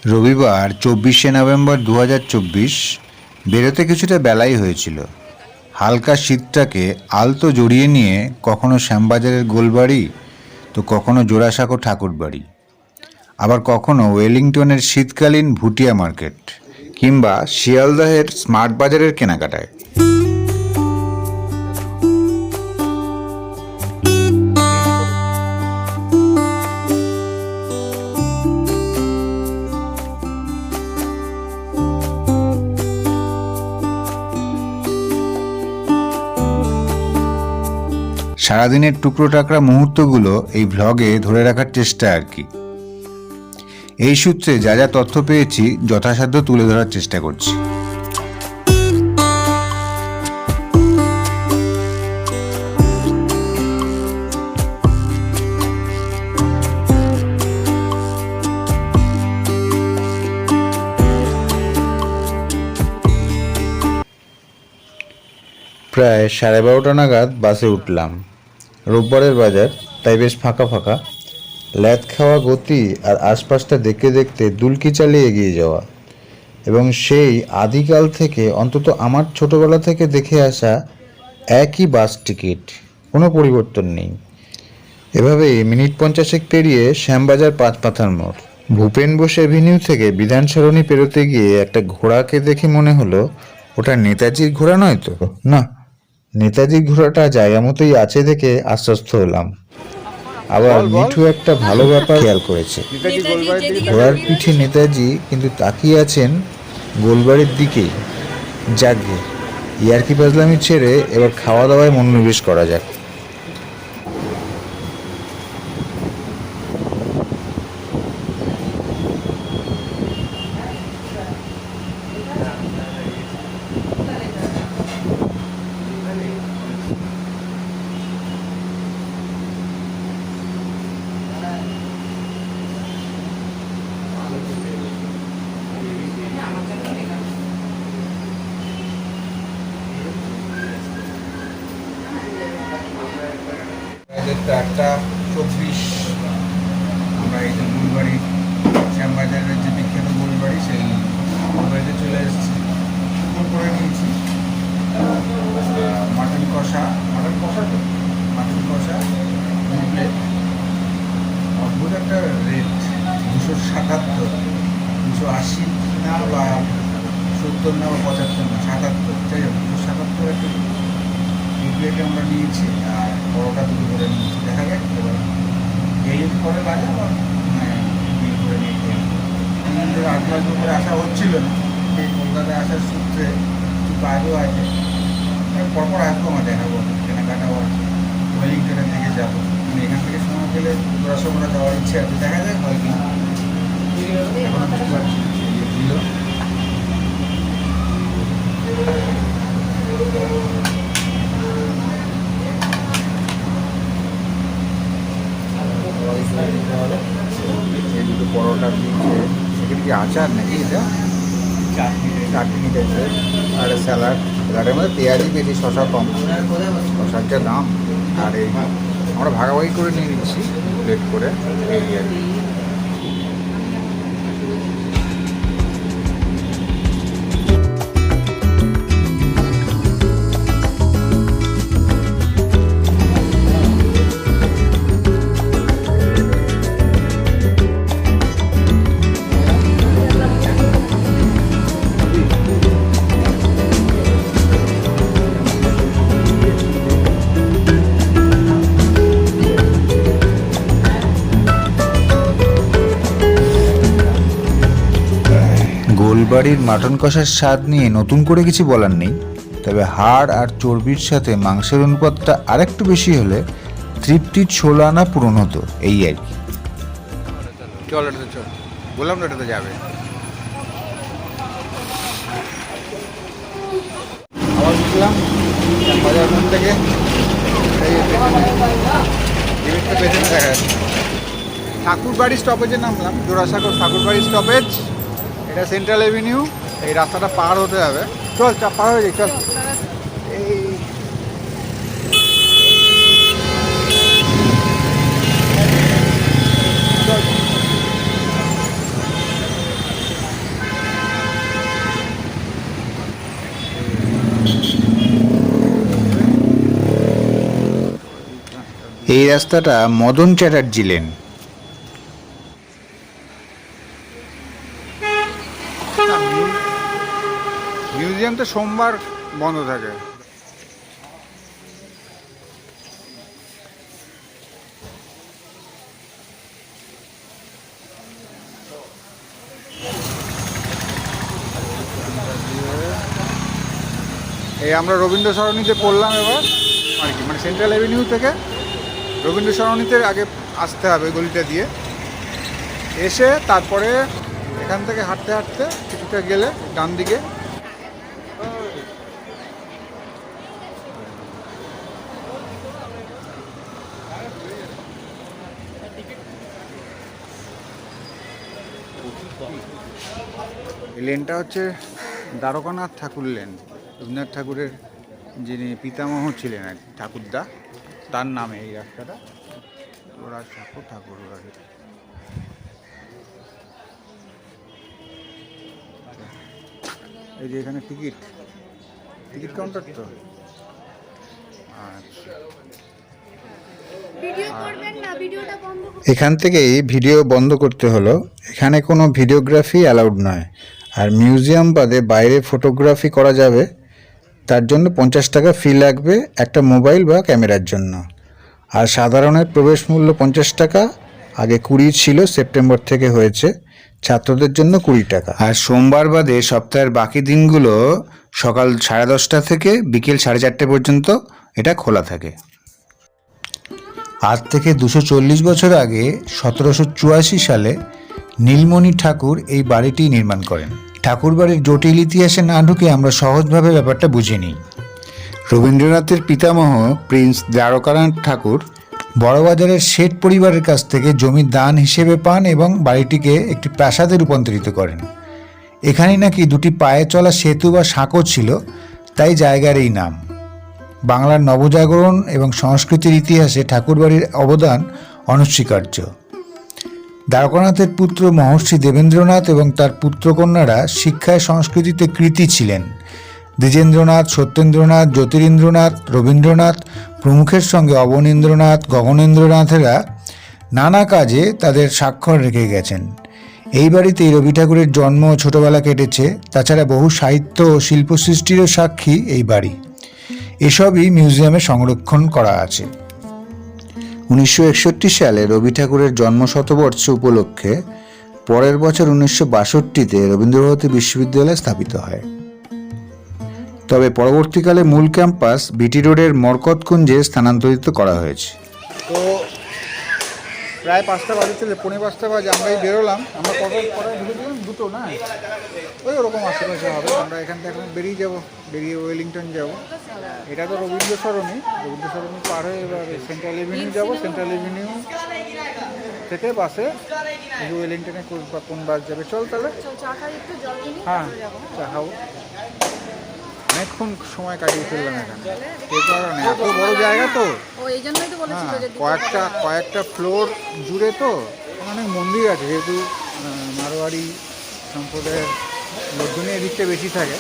রবিবার 24শে নভেম্বর 2024 বেরোতে কিছুটা বেলাই হয়েছিল। হালকা শীতটাকে আলতো জড়িয়ে নিয়ে কখনো শ্যামবাজারের গোলবাড়ি, তো কখনো জোড়াসাঁকো ঠাকুরবাড়ি, আবার কখনো ওয়েলিংটনের শীতকালীন ভুটিয়া মার্কেট, কিংবা শিয়ালদহের স্মার্ট বাজারের কেনাকাটায়। সারাদিনের টুকরো টাকরা মুহূর্তগুলো এই ভ্লগে ধরে রাখার চেষ্টা আর কি। এই সূত্রে যা যা তথ্য পেয়েছি যথাসাধ্য তুলে ধরার চেষ্টা করছি। প্রায় 12:30 নাগাদ বাসে উঠলাম। রোববারের বাজার, তাই বেশ ফাঁকা ফাঁকা। ল্যাদ খাওয়া গতি আর আশপাশটা দেখতে দেখতে দুলকি চালিয়ে এগিয়ে যাওয়া, এবং সেই আদিকাল থেকে, অন্তত আমার ছোটবেলা থেকে দেখে আসা একই বাস টিকিট, কোনো পরিবর্তন নেই। এভাবেই মিনিট 50 পেরিয়ে শ্যামবাজার পাঁচমাথার মোড়। ভূপেন বোস এভিনিউ থেকে বিধান সরণি পেরোতে গিয়ে একটা ঘোড়াকে দেখে মনে হলো ওটা নেতাজির ঘোড়া নয় তো? না, নেতাজির ঘোড়াটা জায়গা মতোই আছে দেখে আশ্বস্ত হলাম। আবার মিঠু একটা ভালো ব্যাপার খেয়াল করেছে, ঘোড়ার পিঠে নেতাজি কিন্তু তাকিয়ে আছেন গোলবাড়ির দিকেই। যাকগে, ইয়ার্কি ফাজলামি ছেড়ে এবার খাওয়া দাওয়ায় মনোনিবেশ করা যাক। একটা 24, আমরা এই যে গোলবাড়ি, শ্যামবাজারের যে বিখ্যাত গোলবাড়ি, সেই গোলবাড়িতে চলে এসেছি। ফোন করে নিয়েছি মাটন কষা, দু প্লেট। অদ্ভুত একটা রেট, 277, 280 না বা 70 না বা 75 না, 77, যাই হোক 277 একটা দু প্লেটে আমরা নিয়েছি। আর পরোটা দুটো করে নিয়েছি। দেখা যাক এবার এই যদি পরে লাগে আবার বিল করে নিয়ে খেয়ে নেবো। 8 মাস ধরে আসা হচ্ছিল না, এই কলকাতায় আসার সূত্রে কিছু কাজও আছে। পরপর আসবো, আমার দেখাবো, কেনাকাটাও আছে। ওয়েলিংটনের দিকে যাবো, মানে এখান থেকে সময় পেলে রসগোল্লা যাওয়ার ইচ্ছে আছে। দেখা যাক হয় কি, এখন বুঝতে পারছি দিল। এই দুটো পরোটা দিচ্ছে, সেখানে কি আচার নাকি এটা? চাটনি টাইপের, আর স্যালাডের মধ্যে পেঁয়াজি বেশি, শশা কম। শশার যা দাম! আর এই আমরা ভাগাভাগি করে নিয়ে নিচ্ছি প্লেট করে, এই আর কি। গোলবাড়ির মাটন কষার স্বাদ নিয়ে নতুন করে কিছু বলার নেই, তবে হাড় আর চর্বির সাথে মাংসের অনুপাতটা আরেকটু বেশি হলে তৃপ্তির 16 আনা পূরণ হতো, এই আর কি। চল এটাতে চল, বললাম না এটাতে যাবে। আবার বুঝলাম বাজার মোড় থেকে পেছনে দেখা যাচ্ছে ঠাকুরবাড়ি স্টপেজে নামলাম। জোড়াসাঁকো ঠাকুরবাড়ি স্টপেজ, এটা সেন্ট্রাল এভিনিউ। এই রাস্তাটা পার হতে হবে। চল পার হয়ে যাই, চল। এই এই রাস্তাটা মদন চ্যাটার্জি লেন। মিউজিয়ামটা সোমবার বন্ধ থাকে। এই আমরা রবীন্দ্র সরণিতে পড়লাম এবার আর কি, মানে সেন্ট্রাল অ্যাভিনিউ থেকে রবীন্দ্র সরণিতে আগে আসতে হবে গলিটা দিয়ে, এসে তারপরে এখান থেকে হাঁটতে হাঁটতে কিছুটা গেলে ডান দিকে এই লেনটা হচ্ছে দ্বারকানাথ ঠাকুর লেন। রবীন্দ্রনাথ ঠাকুরের যিনি পিতামহ ছিলেন আর কি, ঠাকুরদা, তার নামে এই রাস্তাটা। ওরা ঠাকুর ওরা এই যে এখানে টিকিট কাউন্টার তো। আচ্ছা, এখান থেকেই ভিডিও বন্ধ করতে হলো। এখানে কোনো ভিডিওগ্রাফি অ্যালাউড নয়, আর মিউজিয়াম বাদে বাইরে ফটোগ্রাফি করা যাবে। তার জন্য 50 টাকা ফি লাগবে একটা মোবাইল বা ক্যামেরার জন্য। আর সাধারণের প্রবেশ মূল্য 50 টাকা, আগে 20 ছিল, সেপ্টেম্বর থেকে হয়েছে। ছাত্রদের জন্য 20 টাকা। আর সোমবার বাদে সপ্তাহের বাকি দিনগুলো সকাল 10:30 থেকে বিকেল 4:30 পর্যন্ত এটা খোলা থাকে। আজ থেকে 240 বছর আগে 1784 সালে নীলমণি ঠাকুর এই বাড়িটি নির্মাণ করেন। ঠাকুর বাড়ির জটিল ইতিহাসে না ঢুকে আমরা সহজভাবে ব্যাপারটা বুঝে নিই। রবীন্দ্রনাথের পিতামহ প্রিন্স দ্বারকানাথ ঠাকুর বড়বাজারের শেঠ পরিবারের কাছ থেকে জমি দান হিসেবে পান এবং বাড়িটিকে একটি প্রাসাদে রূপান্তরিত করেন। এখানেই নাকি দুটি পায়ে চলা সেতু বা সাঁকো ছিল, তাই জায়গার এই নাম। বাংলার নবজাগরণ এবং সংস্কৃতির ইতিহাসে ঠাকুরবাড়ির অবদান অনস্বীকার্য। দ্বারকানাথের পুত্র মহর্ষি দেবেন্দ্রনাথ এবং তার পুত্রকন্যারা শিক্ষায় সংস্কৃতিতে কৃতী ছিলেন। দ্বিজেন্দ্রনাথ, সত্যেন্দ্রনাথ, জ্যোতিরিন্দ্রনাথ, রবীন্দ্রনাথ প্রমুখের সঙ্গে অবনীন্দ্রনাথ, গগনেন্দ্রনাথেরা নানা কাজে তাদের স্বাক্ষর রেখে গেছেন। এই বাড়িতেই রবি ঠাকুরের জন্ম ও ছোটবেলা কেটেছে। তাছাড়া বহু সাহিত্য ও শিল্প সৃষ্টিরও সাক্ষী এই বাড়ি। এসবই মিউজিয়ামে সংরক্ষণ করা আছে। 1961 সালে রবি ঠাকুরের জন্ম শতবর্ষ উপলক্ষে পরের বছর 1962-তে রবীন্দ্রভারতী বিশ্ববিদ্যালয় স্থাপিত হয়। তবে পরবর্তীকালে মূল ক্যাম্পাস বিটি রোডের মরকতকুঞ্জে স্থানান্তরিত করা হয়েছে। তো প্রায় 5টা বাজে, চলে 5:45 বাজে আমরা বেরোলাম। আমরা কটায় ঢুকেছিলাম? 2টো না, ওই ওরকম আশেপাশে হবে। আমরা এখান থেকে এখন বেরিয়ে ওয়েলিংটন যাব। এটা তো রবীন্দ্র সরণি পার হয়ে এবার সেন্ট্রাল এভিনিউ যাব। সেন্ট্রাল এভিনিউ থেকে বাসে ওয়েলিংটনে কোন বাস যাবে? চল তাহলে। হ্যাঁ, চা খাবো। অনেকক্ষণ সময় কাটিয়ে ফেললাম এখানে, এত বড় জায়গা তো, কয়েকটা ফ্লোর জুড়ে তো অনেক মন্দির আছে। যেহেতু মারোয়ারি সম্প্রদায়ের লোকজনই এদিকটা বেশি থাকে।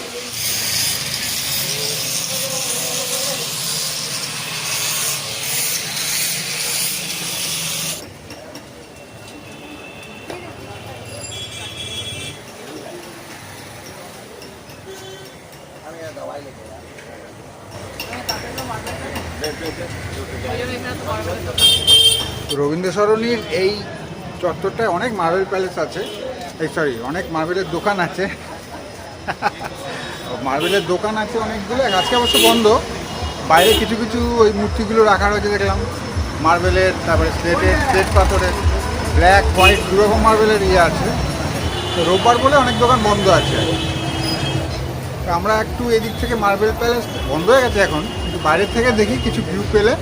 রবীন্দ্র সরণির এই চত্বরটায় অনেক মার্বেল প্যালেস আছে, অনেক মার্বেলের দোকান আছে। অনেকগুলো, আজকে অবশ্য বন্ধ। বাইরে কিছু কিছু ওই মূর্তিগুলো রাখা রয়েছে দেখলাম, মার্বেলের, তারপরে স্লেট পাথরের, ব্ল্যাক হোয়াইট দুরকম মার্বেলের আছে। তো রোববার বলে অনেক দোকান বন্ধ আছে। তো আমরা একটু এদিক থেকে মার্বেল প্যালেস বন্ধ হয়ে গেছে এখন, কিন্তু বাইরের থেকে দেখি কিছু ভিউ পেলে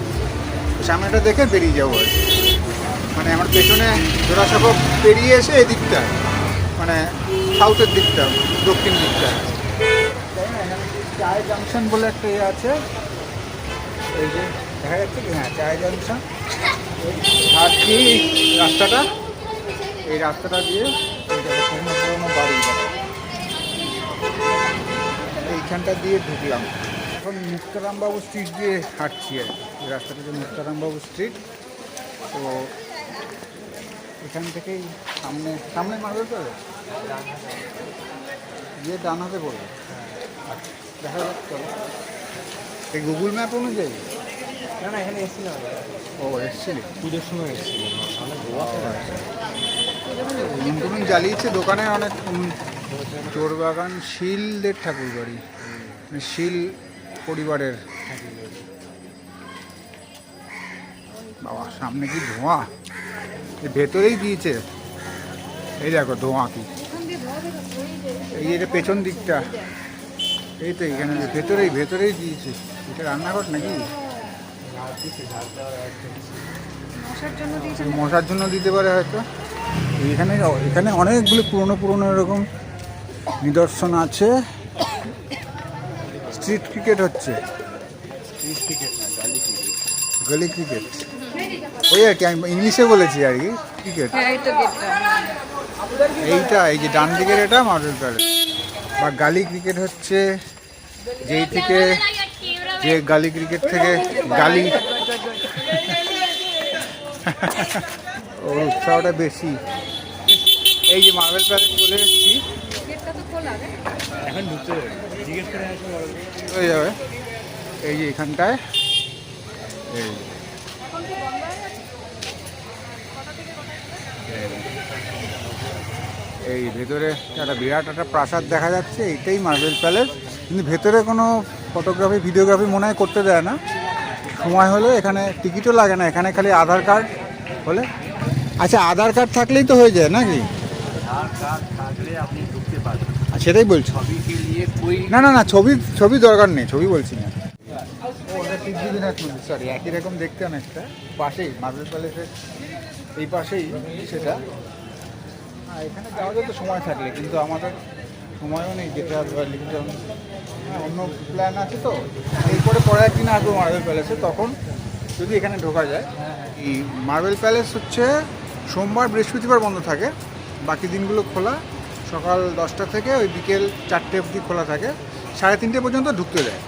সামনেটা দেখে বেরিয়ে যাবো আর কি। মানে আমার পেছনে জোড়াসাঁকো পেরিয়ে এসে এদিকটা, মানে সাউথের দিকটা, দক্ষিণ দিকটা, তাই না? এখানে চায় জাংশন বলে একটা আছে, এই যে দেখা যাচ্ছে কি? হ্যাঁ, চায় জাংশন। আর কি এই রাস্তাটা দিয়ে পুরোনো বাড়ি, এইখানটা দিয়ে ঢুকলাম। এখন মুক্তারামবাবু স্ট্রিট দিয়ে হাঁটছি আর কি। এই রাস্তাটা হচ্ছে মুক্তারামবাবু স্ট্রিট। তো এখান থেকেই সামনে সামনে মার্বেল প্যালেস গিয়ে ডান হাতে পড়বে। দেখা যাক চলো। এই গুগল ম্যাপ অনুযায়ী না এখানে এসেছিলাম, ও এসেছিলি পুজোর সময় এসেছিলাম, উনুন জ্বালিয়েছে দোকানে অনেক। চোরবাগান শীলদের ঠাকুর বাড়ি, শীল পরিবারের। বাবা সামনে কি ধোঁয়া, এর ভেতরেই দিয়েছে। এই দেখো ধোঁয়া কি, এই এটা পেছন দিকটা, এই তো এখানে ভেতরেই ভেতরেই দিয়েছে। এটা রান্নাঘর নাকি? মশার জন্য দিতে পারে হয়তো। এখানে এখানে অনেকগুলো পুরনো এরকম নিদর্শন আছে। স্ট্রিট ক্রিকেট হচ্ছে, গলি ক্রিকেট, ওই আর কি আমি ইংলিশে বলেছি আর কি ক্রিকেট। এইটা এই যে ডান দিকের এটা মার্বেল প্যালেস, বা গালি ক্রিকেট হচ্ছে যেই থেকে যে গালি ক্রিকেট থেকে গালি ওর উৎসাহটা বেশি। এই যে মার্বেল প্যালেস চলে এসেছি, এখন ঢুকতে জিজ্ঞেস করে আসবো হয়ে যাবে। এই যে এখানটায় এই ভেতরে একটা বিরাট একটা প্রাসাদ দেখা যাচ্ছে, এইটাই মার্বেল প্যালেস। কিন্তু ভেতরে কোনো ফটোগ্রাফি ভিডিওগ্রাফি মনে হয় করতে দেয় না। সময় হলে এখানে টিকিটও লাগে না, এখানে খালি আধার কার্ড হলে। আচ্ছা আধার কার্ড থাকলেই তো হয়ে যায় নাকি? আধার কার্ড থাকলে আপনি ঢুকতে পারবেন, সেটাই বলছি। ছবিকে নিয়ে কই না ছবি দরকার নেই, ছবি বলছি না। ওটা সিদ্ধিবিনাথ মন্দির, সরি একই রকম দেখতে অনেকটা। পাশেই মার্বেল প্যালেসের এই পাশেই সেটা। এখানে যাওয়া যেত সময় থাকলে, কিন্তু আমাদের সময়ও নেই যেতে হবে। কিন্তু অন্য প্ল্যান আছে, তো এরপরে পরে একদিন আসবো মার্বেল প্যালেসে, তখন যদি এখানে ঢোকা যায়। এই মার্বেল প্যালেস হচ্ছে সোমবার বৃহস্পতিবার বন্ধ থাকে, বাকি দিনগুলো খোলা। সকাল 10টা থেকে ওই বিকেল 4টে অবধি খোলা থাকে, 3:30 পর্যন্ত ঢুকতে দেয়।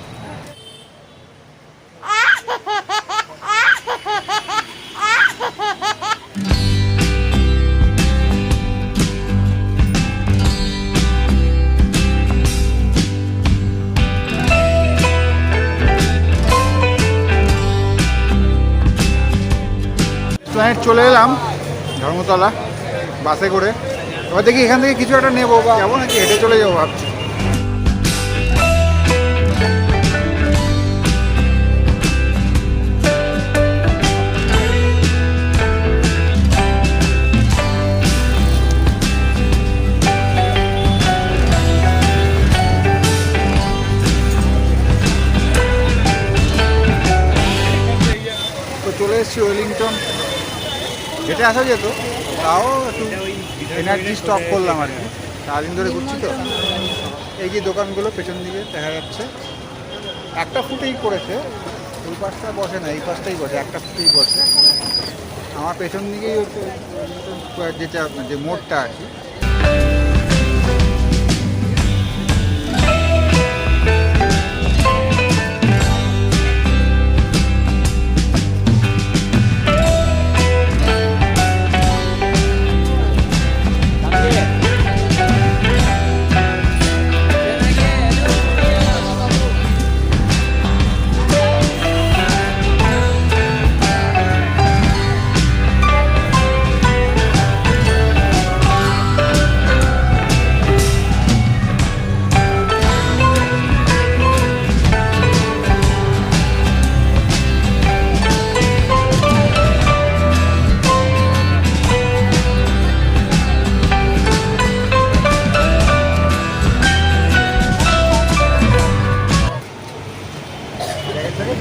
চলে এলাম ধর্মতলা বাসে করে। এবার দেখি এখান থেকে কিছু একটা নেবো, বা যাবো নাকি হেঁটে চলে যাবো ভাবছি। তো চলে এসেছি ওয়েলিংটন। হেঁটে আসা যেত, তাও একটু এনার্জি স্টক করলাম আর কি। সারাদিন ধরে ঘুরছি তো। এই যে দোকানগুলো পেছন দিকে দেখা যাচ্ছে, একটা ফুটেই করেছে, ওই পাশটা বসে না, এই পাশটাই বসে, একটা ফুটেই বসে। আমার পেছন দিকেই হচ্ছে যেটা যে মোড়টা আর কি।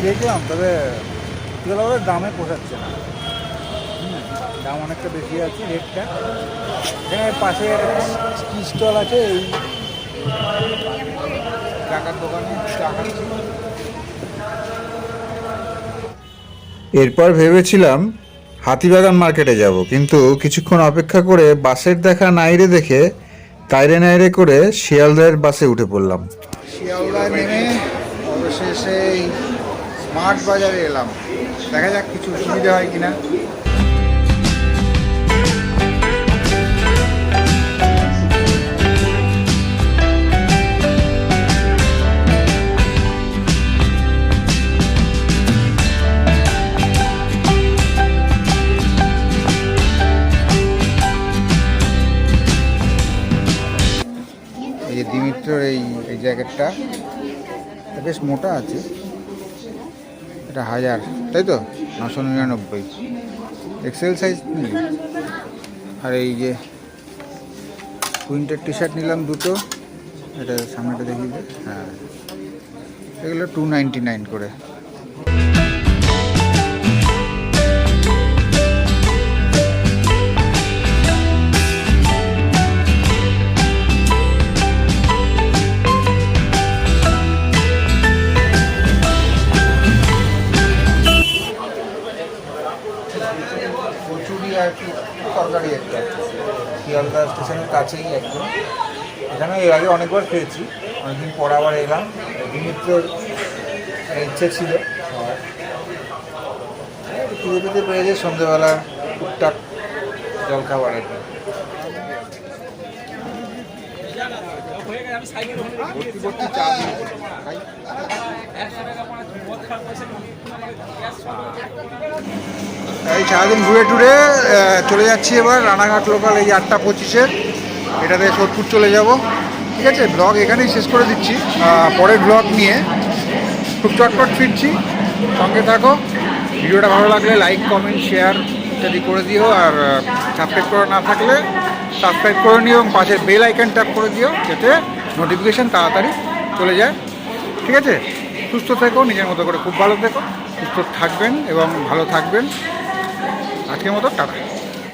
দেখলাম, তবে ওদের দামে পোষাচ্ছে না। দাম অনেকটা বেশি আছে রেটটা। এখানে পাশে একটা টি স্টল আছে, এই টাকার দোকানে চা খাচ্ছি। এরপর ভেবেছিলাম হাতিবাগান মার্কেটে যাব, কিন্তু কিছুক্ষণ অপেক্ষা করে বাসের দেখা নাইরে দেখে তাইরে নাইরে করে শিয়ালদার বাসে উঠে পড়লাম। শিয়ালদায় নেমে অবশেষে স্মার্ট বাজারে এলাম। দেখা যাক কিছু সুবিধা হয় কিনা। এই যে দিমিত্রর এই জ্যাকেটটা বেশ মোটা আছে, এটা 1000, তাই তো 999 এক্সেল সাইজ নিল। আর এই যে উইন্টার টি শার্ট নিলাম দুটো, এটা সামনেটা দেখিয়ে দে। হ্যাঁ, এগুলো 299 করে। কচুরি আর কি তরকারি একটা, শিয়ালদা স্টেশনের কাছেই একদম। এখানে এর আগে অনেকবার খেয়েছি, অনেকদিন পর আবার এলাম। দিমিত্রর ইচ্ছে ছিল পুজো পেতে পেয়েছে সন্ধ্যেবেলা টুকটাক জলখাবার আর কি। এই সারাদিন ঘুরে টুরে চলে যাচ্ছি এবার রানাঘাট লোকাল, এই 8:25-এর এটাতে সোদপুর চলে যাব। ঠিক আছে, ব্লগ এখানেই শেষ করে দিচ্ছি, পরের ব্লগ নিয়ে খুব চটপট ফিরছি। সঙ্গে থাকো, ভিডিওটা ভালো লাগলে লাইক কমেন্ট শেয়ার ইত্যাদি করে দিও। আর সাবস্ক্রাইব করা না থাকলে সাবস্ক্রাইব করে নিও এবং পাশের বেল আইকন ট্যাপ করে দিও, যাতে নোটিফিকেশান তাড়াতাড়ি চলে যায়। ঠিক আছে, সুস্থ থেকো, নিজের মতো করে খুব ভালো থেকো, সুস্থ থাকবেন এবং ভালো থাকবেন। আজকের মতো টাটা।